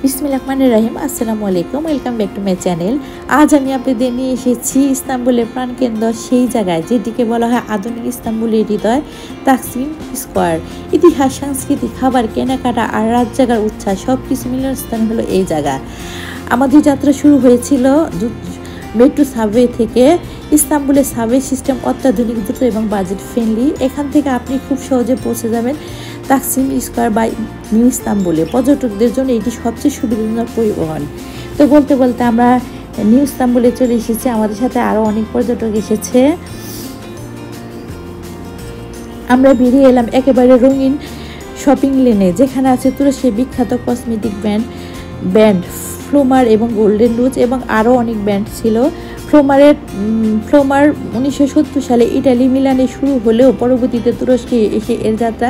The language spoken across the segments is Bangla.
বিসমিল্লাহির রহমানির রহিম। আসসালামু আলাইকুম, welcome back to my channel. আজ আমি আপনাদের নিয়ে এসেছি ইস্তাম্বুলের প্রাণকেন্দ্র, সেই জায়গায় যেটিকে বলা হয় আধুনিক ইস্তাম্বুলের হৃদয়, তাকসিম স্কোয়ার। ইতিহাস, সংস্কৃতি, খাবার, কেনাকাটা আর রাত জাগার উচ্ছ্বাস সব কিছু মিলনস্থান হলো এই জায়গা। আমাদের যাত্রা শুরু হয়েছিল মেট্রো সাবওয়ে থেকে। ইস্তাম্বুলের সাবওয়ে সিস্টেম অত্যাধুনিক, দ্রুত এবং বাজেট ফ্রেন্ডলি। এখান থেকে আপনি খুব সহজে পৌঁছে যাবেন তাকসিম স্কোয়ার বা নিউ ইস্তাম্বুলে। পর্যটকদের জন্য এটি সবচেয়ে সুবিধাজনক পরিবহন। তো বলতে বলতে আমরা নিউ ইস্তাম্বুলে চলে এসেছি। আমাদের সাথে আরও অনেক পর্যটক এসেছে। আমরা বেরিয়ে এলাম একেবারে রঙিন শপিং লেনে, যেখানে আছে তুরস্কের বিখ্যাত কসমেটিক ব্র্যান্ড ফ্লোমার এবং গোল্ডেন রুজ এবং আরও অনেক ব্র্যান্ড ছিল। ফ্লোমার 1970 সালে ইটালি মিলানে শুরু হলেও পরবর্তীতে তুরস্কে এসে এর যাত্রা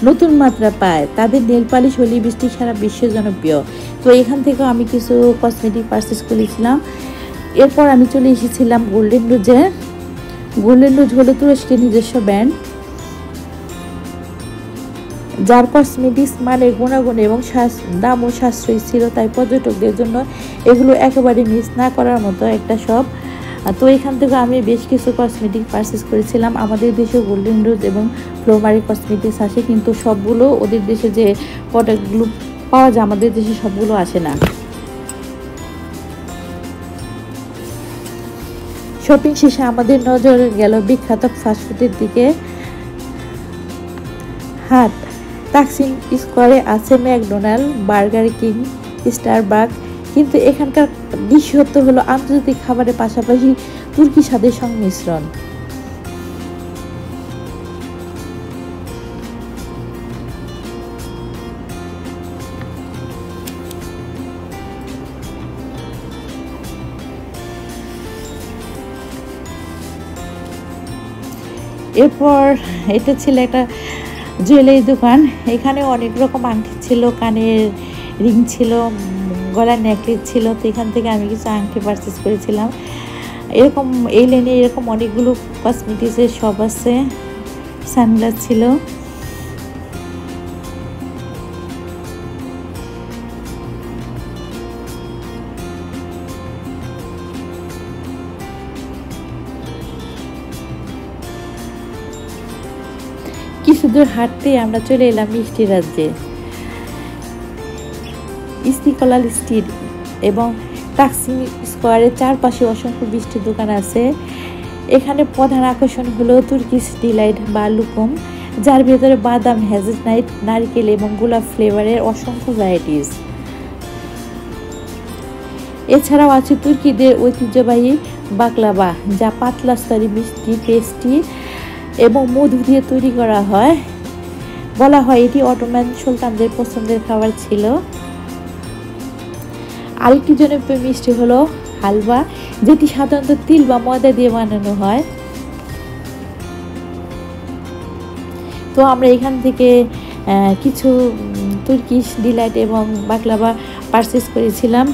নতুন মাত্রা পায়। তাদের নেল পালিশ ও লিপস্টিক সারা বিশ্বে জনপ্রিয়। তো এখান থেকেও আমি কিছু কসমেটিক পারচেস করেছিলাম। এরপর আমি চলে এসেছিলাম গোল্ডেন রুজে। গোল্ডেন রুজ হলো তুরস্কের নিজস্ব ব্র্যান্ড, যার কসমেটিক্স মানের, গুণাগুণ এবং দামও সাশ্রয়ী ছিল। তাই পর্যটকদের জন্য এগুলো একেবারে মিস না করার মতো একটা শপ। তো এখান থেকে আমি বেশ কিছু কসমেটিক পারচেস করেছিলাম। আমাদের দেশে গোল্ডেন রোজ এবং ফ্লোমারি কসমেটিক্স আসে, কিন্তু সবগুলো ওদের দেশে যে প্রোডাক্টগুলো পাওয়া যায় আমাদের দেশে সবগুলো আসে না। শপিং শেষে আমাদের নজর গেল বিখ্যাত ফাস্টফুডের দিকে। তাকসিম স্কোয়ারে আছে ম্যাকডোনাল্ড, বার্গার কিং, স্টারবাকস, কিন্তু এখানকার বিশেষত্ব হলো আন্তর্জাতিক খাবারের পাশাপাশি তুর্কি স্বাদের সংমিশ্রণ। এরপর এটা ছিল একটা জুয়েলারি দোকান। এখানে অনেক রকম আংটি ছিল, কানের রিং ছিল, গলার নেকলেস ছিল। তো এখান থেকে আমি কিছু আংটি পারচেস করেছিলাম। এরকম এই লাইনে এরকম অনেকগুলো কসমেটিক্সের শপ আছে। সানগ্লাস ছিল। কিছু দূর হাঁটতে আমরা চলে এলাম মিষ্টি রাজ্যে। ইস্তিকলাল স্ট্রিট এবং তাকসিম স্কোয়ারের চারপাশে অসংখ্য মিষ্টির দোকান আছে। এখানে প্রধান আকর্ষণ হলো তুর্কিশ ডিলাইট বা লুকুম, যার ভেতরে বাদাম, হেজেলনাট, নারকেল এবং গোলাপ ফ্লেভারের অসংখ্য ভ্যারাইটিস। এছাড়াও আছে তুর্কিদের ঐতিহ্যবাহী বাকলাভা, যা পাতলা স্তরে মিষ্টি, পেস্ট্রি এবং মধু দিয়ে তৈরি করা হয়। বলা হয় এটি অটোমান সুলতানদের পছন্দের খাবার ছিল। আরেকটি জনপ্রিয় মিষ্টি হলো হালুয়া, যেটি সাধারণত তিল বা ময়দা দিয়ে বানানো হয়। তো আমরা এখান থেকে কিছু তুর্কিশ ডিলাইট এবং বাকলাভা পারচেস করেছিলাম।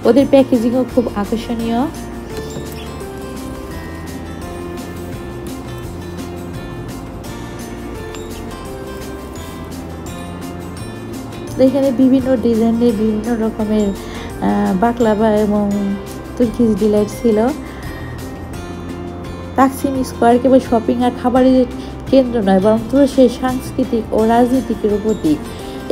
ওদের প্যাকেজিংও খুব আকর্ষণীয়। এখানে বিভিন্ন ডিজাইনের বিভিন্ন রকমের বাকলাভা এবং তুর্কিশ ডিলাইট ছিল। তাকসিম স্কোয়ার কেবল শপিং আর খাবারের কেন্দ্র নয়, বরং তুরস্কের সাংস্কৃতিক ও রাজনীতিকের প্রতীক।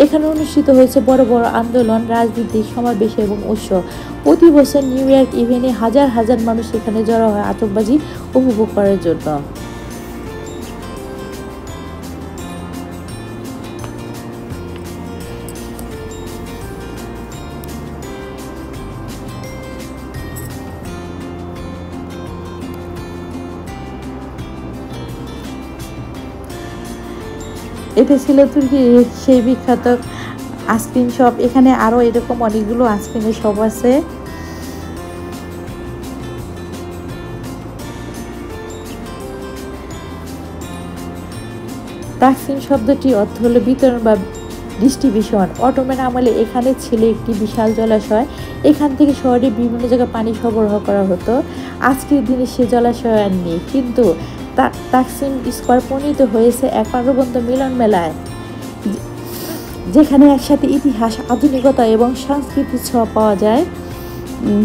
এখানে অনুষ্ঠিত হয়েছে বড় বড় আন্দোলন, রাজনীতিক সমাবেশ এবং উৎসব। প্রতি বছর নিউ ইয়র্ক ইভেন্টে হাজার হাজার মানুষ এখানে জড়ো হয় আতশবাজি উপভোগ করার জন্য। এটা ছিল তুর্কির সেই বিখ্যাত আইসক্রিম শপ। এখানে আরও এরকম অনেকগুলো আইসক্রিমের শপ আছে। তাকসিম শব্দটি অর্থ হলো বিতরণ বা ডিস্ট্রিবিউশন। অটোমান আমলে এখানে ছিল একটি বিশাল জলাশয়। এখান থেকে শহরে বিভিন্ন জায়গায় পানি সরবরাহ করা হতো। আজকের দিনে সে জলাশয় আর নেই, কিন্তু তাকসিম স্কোয়ার পরিণত হয়েছে এক প্রাণবন্ত মিলন মেলায়। যেখানে একসাথে ইতিহাস, আধুনিকতা এবং সংস্কৃতির ছোঁয়া পাওয়া যায়।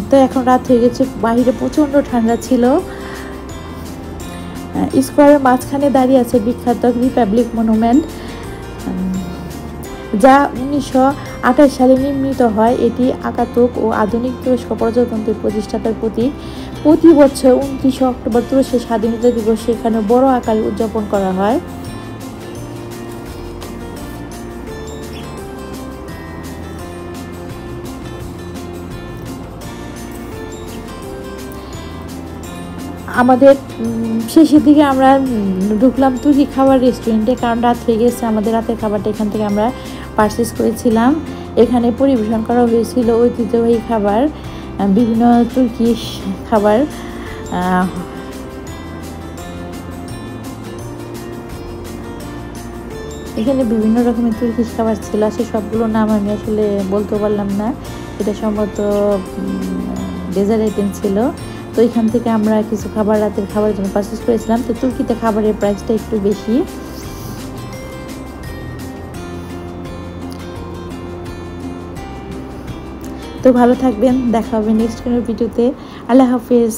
তো এখন রাত হয়ে গেছে, বাইরে প্রচণ্ড ঠান্ডা ছিল। স্কোয়ারের মাঝখানে দাঁড়িয়ে আছে বিখ্যাত রিপাবলিক মনুমেন্ট, যা 1928 সালে নির্মিত হয়। এটি আকাতুক ও আধুনিক তুরস্ক প্রজাতন্ত্রের প্রতিষ্ঠাতার প্রতীক। প্রতি বছর 29 অক্টোবর তুরস্কের স্বাধীনতা দিবস এখানে বড় আকারে উদযাপন করা হয়। আমাদের শেষের দিকে আমরা ঢুকলাম তুর্কি খাবার রেস্টুরেন্টে, কারণ রাত হয়ে গেছে। আমাদের রাতের খাবারটা এখান থেকে আমরা পারচেস করেছিলাম। এখানে পরিবেশন করা হয়েছিল ঐতিহ্যবাহী খাবার, বিভিন্ন তুর্কি খাবার। এখানে বিভিন্ন রকমের তুর্কি খাবার ছিল, সে সবগুলো নাম আমি আসলে বলতে পারলাম না। এটা সম্ভবত ডেজার্ট আইটেম ছিল। তো এখান থেকে আমরা কিছু খাবার রাতের খাবারের জন্য পারচেস করেছিলাম। তো তুর্কিতে খাবারের প্রাইসটা একটু বেশি। তো ভালো থাকবেন, দেখা হবে নেক্সট কোনো ভিডিওতে। আল্লাহ হাফেজ।